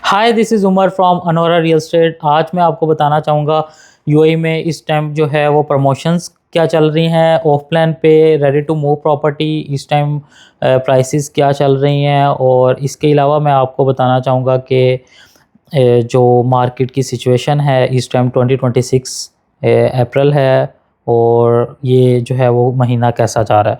Hi, this is Umar from Anora real estate. आज मैं आपको बताना चाहूँगा यूएई में इस टाइम जो है वो प्रमोशंस क्या चल रही हैं, ऑफ प्लान पे रेडी टू मूव प्रॉपर्टी इस टाइम प्राइसेस क्या चल रही हैं। और इसके अलावा मैं आपको बताना चाहूँगा कि जो मार्केट की सिचुएशन है इस टाइम 2026 अप्रैल है और ये जो है वो महीना कैसा जा रहा है।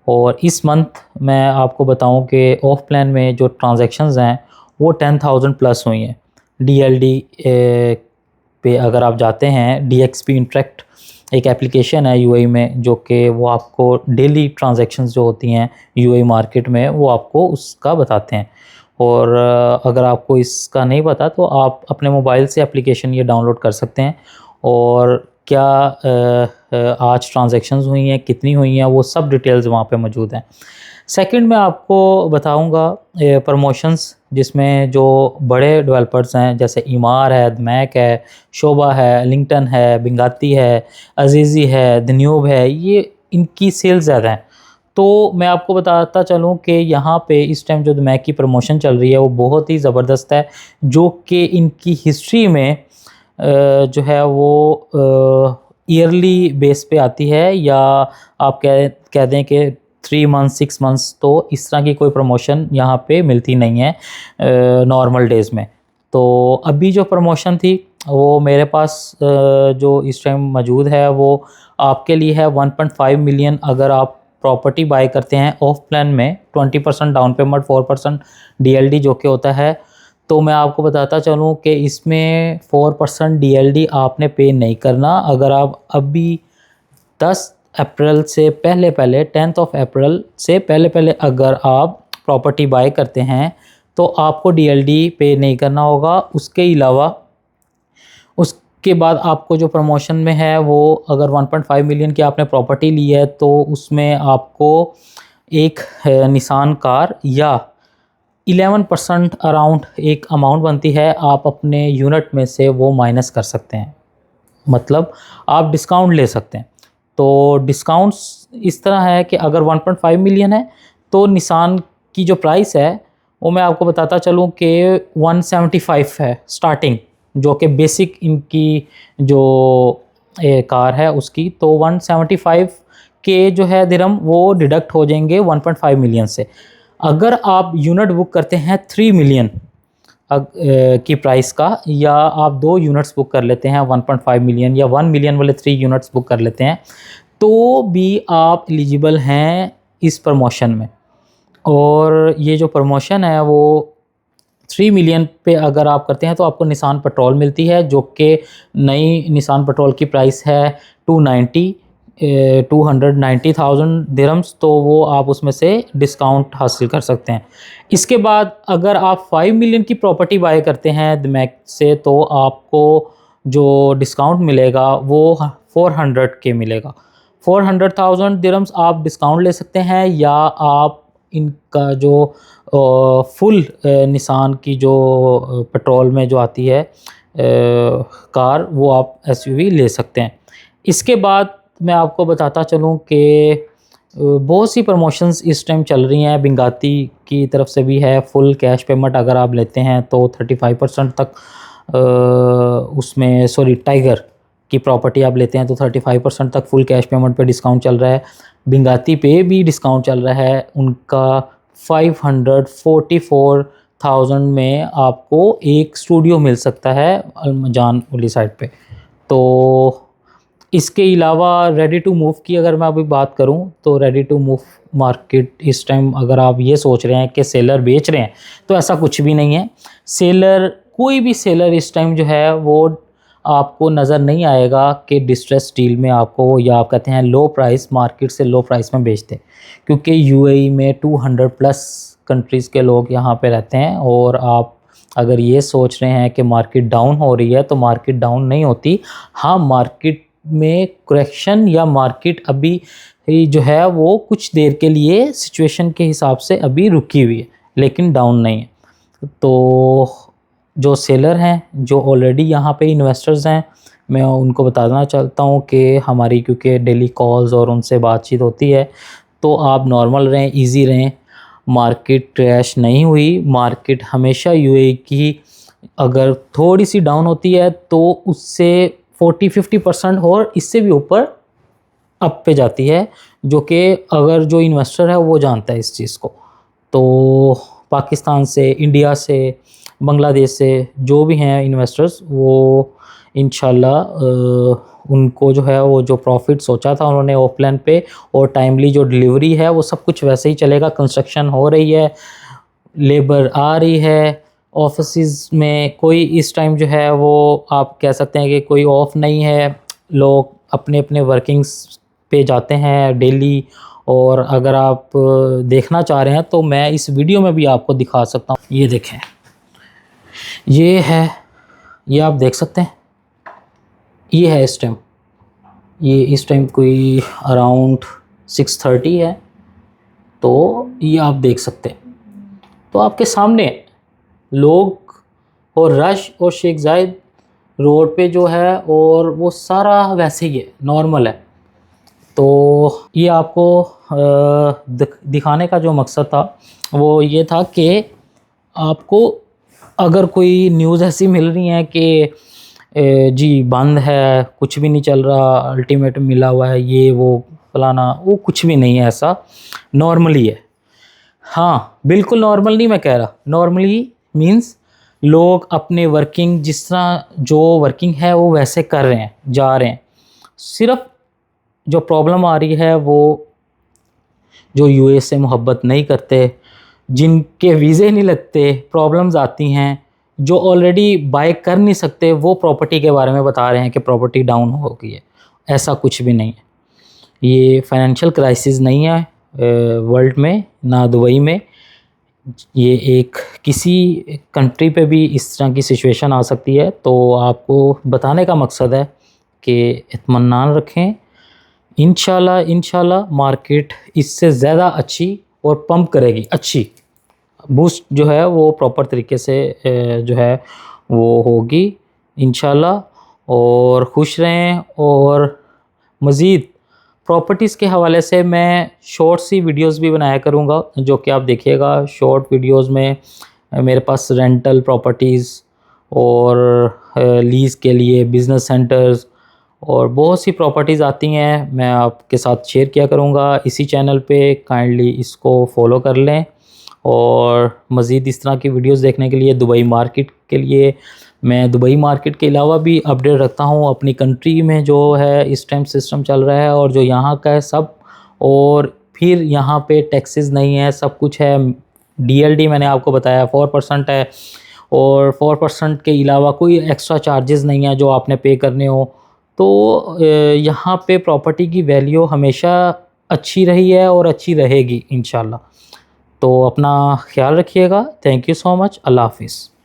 और इस मंथ मैं आपको बताऊं कि ऑफ प्लान में जो ट्रांजैक्शंस हैं वो 10,000 प्लस हुई हैं। डीएलडी पे अगर आप जाते हैं, डीएक्सपी इंटरेक्ट एक एप्लीकेशन है यूएई में, जो कि वो आपको डेली ट्रांजैक्शंस जो होती हैं यूएई मार्केट में वो आपको उसका बताते हैं। और अगर आपको इसका नहीं पता तो आप अपने मोबाइल से एप्लीकेशन ये डाउनलोड कर सकते हैं। और क्या आज ट्रांजैक्शंस हुई हैं, कितनी हुई हैं, वो सब डिटेल्स वहाँ पे मौजूद हैं। सेकंड मैं आपको बताऊंगा प्रमोशंस जिसमें जो बड़े डेवलपर्स हैं जैसे ईमार है, दमैक है, शोभा है, लिंक्टन है, बिंगाती है, अजीज़ी है, धन्यूब है, ये इनकी सेल्स ज़्यादा हैं। तो मैं आपको बताता चलूँ कि यहाँ पे इस टाइम जो दमैक की प्रमोशन चल रही है वो बहुत ही ज़बरदस्त है, जो कि इनकी हिस्ट्री में जो है वो ईयरली बेस पे आती है, या आप कह दें कि 3 मंथ्स 6 मंथ्स, तो इस तरह की कोई प्रमोशन यहाँ पे मिलती नहीं है नॉर्मल डेज़ में। तो अभी जो प्रमोशन थी वो मेरे पास जो इस टाइम मौजूद है वो आपके लिए है 1.5 मिलियन। अगर आप प्रॉपर्टी बाय करते हैं ऑफ प्लान में 20% डाउन पेमेंट, 4% डीएलडी जो कि होता है, तो मैं आपको बताता चलूँ कि इसमें 4% डीएलडी आपने पे नहीं करना। अगर आप अभी 10 अप्रैल से पहले पहले 10th ऑफ अप्रैल से पहले पहले अगर आप प्रॉपर्टी बाय करते हैं तो आपको डीएलडी पे नहीं करना होगा। उसके अलावा उसके बाद आपको जो प्रमोशन में है वो अगर 1.5 मिलियन की आपने प्रॉपर्टी ली है तो उसमें आपको एक निसान कार या 11% अराउंड एक अमाउंट बनती है, आप अपने यूनिट में से वो माइनस कर सकते हैं, मतलब आप डिस्काउंट ले सकते हैं। तो डिस्काउंट्स इस तरह है कि अगर 1.5 मिलियन है तो निसान की जो प्राइस है वो मैं आपको बताता चलूँ कि 175 है स्टार्टिंग, जो कि बेसिक इनकी जो कार है उसकी। तो 175 के जो है दिरहम वो डिडक्ट हो जाएंगे 1.5 मिलियन से। अगर आप यूनिट बुक करते हैं 3 मिलियन की प्राइस का, या आप 2 यूनिट्स बुक कर लेते हैं 1.5 मिलियन, या 1 मिलियन वाले 3 यूनिट्स बुक कर लेते हैं, तो भी आप एलिजिबल हैं इस प्रमोशन में। और ये जो प्रमोशन है वो 3 मिलियन पे अगर आप करते हैं तो आपको निसान पेट्रोल मिलती है, जो कि नई निसान पेट्रोल की प्राइस है 290,000 दिरहम्स, तो वो आप उसमें से डिस्काउंट हासिल कर सकते हैं। इसके बाद अगर आप 5 मिलियन की प्रॉपर्टी बाय करते हैं दमैक से तो आपको जो डिस्काउंट मिलेगा वो 400 के मिलेगा। 400,000 दिरहम्स आप डिस्काउंट ले सकते हैं, या आप इनका जो फुल निसान की जो पेट्रोल में जो आती है कार, वो आप एसयूवी ले सकते हैं। इसके बाद मैं आपको बताता चलूँ कि बहुत सी प्रमोशंस इस टाइम चल रही हैं। बिंगाती की तरफ से भी है, फुल कैश पेमेंट अगर आप लेते हैं तो 35% तक उसमें टाइगर की प्रॉपर्टी आप लेते हैं तो 35% तक फुल कैश पेमेंट पे डिस्काउंट चल रहा है। बिंगाती पे भी डिस्काउंट चल रहा है, उनका 544,000 में आपको एक स्टूडियो मिल सकता है अलमजान वाली साइड पे। तो इसके अलावा रेडी टू मूव की अगर मैं अभी बात करूं तो रेडी टू मूव मार्केट इस टाइम, अगर आप ये सोच रहे हैं कि सेलर बेच रहे हैं, तो ऐसा कुछ भी नहीं है। सेलर, कोई भी सेलर इस टाइम जो है वो आपको नज़र नहीं आएगा कि डिस्ट्रेस डील में आपको, या आप कहते हैं लो प्राइस, मार्केट से लो प्राइस में बेचते, क्योंकि यूएई में 200 प्लस कंट्रीज़ के लोग यहाँ पे रहते हैं। और आप अगर ये सोच रहे हैं कि मार्केट डाउन हो रही है, तो मार्केट डाउन नहीं होती। हाँ, मार्केट में करेक्शन या मार्केट अभी जो है वो कुछ देर के लिए सिचुएशन के हिसाब से अभी रुकी हुई है, लेकिन डाउन नहीं है। तो जो सेलर हैं, जो ऑलरेडी यहाँ पे इन्वेस्टर्स हैं, मैं उनको बताना चाहता हूँ कि हमारी क्योंकि डेली कॉल्स और उनसे बातचीत होती है, तो आप नॉर्मल रहें, इजी रहें। मार्केट क्रैश नहीं हुई, मार्केट हमेशा यूएई की अगर थोड़ी सी डाउन होती है तो उससे 40-50% और इससे भी ऊपर अप पे जाती है, जो कि अगर जो इन्वेस्टर है वो जानता है इस चीज़ को। तो पाकिस्तान से, इंडिया से, बांग्लादेश से जो भी हैं इन्वेस्टर्स, वो इंशाल्लाह उनको जो है वो जो प्रॉफिट सोचा था उन्होंने ऑफ प्लान पे, और टाइमली जो डिलीवरी है वो सब कुछ वैसे ही चलेगा। कंस्ट्रक्शन हो रही है, लेबर आ रही है, ऑफिसेज में कोई इस टाइम जो है वो आप कह सकते हैं कि कोई ऑफ नहीं है, लोग अपने अपने वर्किंग्स पे जाते हैं डेली। और अगर आप देखना चाह रहे हैं तो मैं इस वीडियो में भी आपको दिखा सकता हूँ। ये देखें, ये है, ये आप देख सकते हैं, ये है इस टाइम, ये इस टाइम कोई अराउंड 6:30 है। तो ये आप देख सकते हैं, तो आपके सामने लोग और रश और शेख जायद रोड पे जो है, और वो सारा वैसे ही है, नॉर्मल है। तो ये आपको दिखाने का जो मकसद था वो ये था कि आपको अगर कोई न्यूज़ ऐसी मिल रही है कि जी बंद है, कुछ भी नहीं चल रहा, अल्टीमेटम मिला हुआ है, ये वो फलाना, वो कुछ भी नहीं है, ऐसा नॉर्मली है। हाँ, बिल्कुल नॉर्मल नहीं मैं कह रहा, नॉर्मली मींस लोग अपने वर्किंग जिस तरह जो वर्किंग है वो वैसे कर रहे हैं, जा रहे हैं। सिर्फ जो प्रॉब्लम आ रही है वो जो यूएस से मोहब्बत नहीं करते, जिनके वीज़े नहीं लगते, प्रॉब्लम्स आती हैं, जो ऑलरेडी बाय कर नहीं सकते, वो प्रॉपर्टी के बारे में बता रहे हैं कि प्रॉपर्टी डाउन हो गई है। ऐसा कुछ भी नहीं है। ये फाइनेंशियल क्राइसिस नहीं है वर्ल्ड में, ना दुबई में। ये एक किसी कंट्री पे भी इस तरह की सिचुएशन आ सकती है। तो आपको बताने का मकसद है कि इत्मीनान रखें, इंशाल्लाह मार्केट इससे ज़्यादा अच्छी और पंप करेगी, अच्छी बूस्ट जो है वो प्रॉपर तरीके से जो है वो होगी इंशाल्लाह। और खुश रहें। और मज़ीद प्रॉपर्टीज़ के हवाले से मैं शॉर्ट सी वीडियोस भी बनाया करूँगा, जो कि आप देखिएगा। शॉर्ट वीडियोस में मेरे पास रेंटल प्रॉपर्टीज़ और लीज़ के लिए बिज़नेस सेंटर्स और बहुत सी प्रॉपर्टीज़ आती हैं, मैं आपके साथ शेयर किया करूँगा इसी चैनल पे। काइंडली इसको फॉलो कर लें। और मज़ीद इस तरह की वीडियोस देखने के लिए, दुबई मार्केट के लिए, मैं दुबई मार्केट के अलावा भी अपडेट रखता हूँ अपनी कंट्री में जो है इस टाइम सिस्टम चल रहा है और जो यहाँ का है सब। और फिर यहाँ पे टैक्सेस नहीं है, सब कुछ है। डीएलडी मैंने आपको बताया 4% है, और 4% के अलावा कोई एक्स्ट्रा चार्जेस नहीं है जो आपने पे करने हो। तो यहाँ पे प्रॉपर्टी की वैल्यू हमेशा अच्छी रही है और अच्छी रहेगी इंशाल्लाह। तो अपना ख्याल रखिएगा। Thank you so much. अल्लाह हाफ़िज़।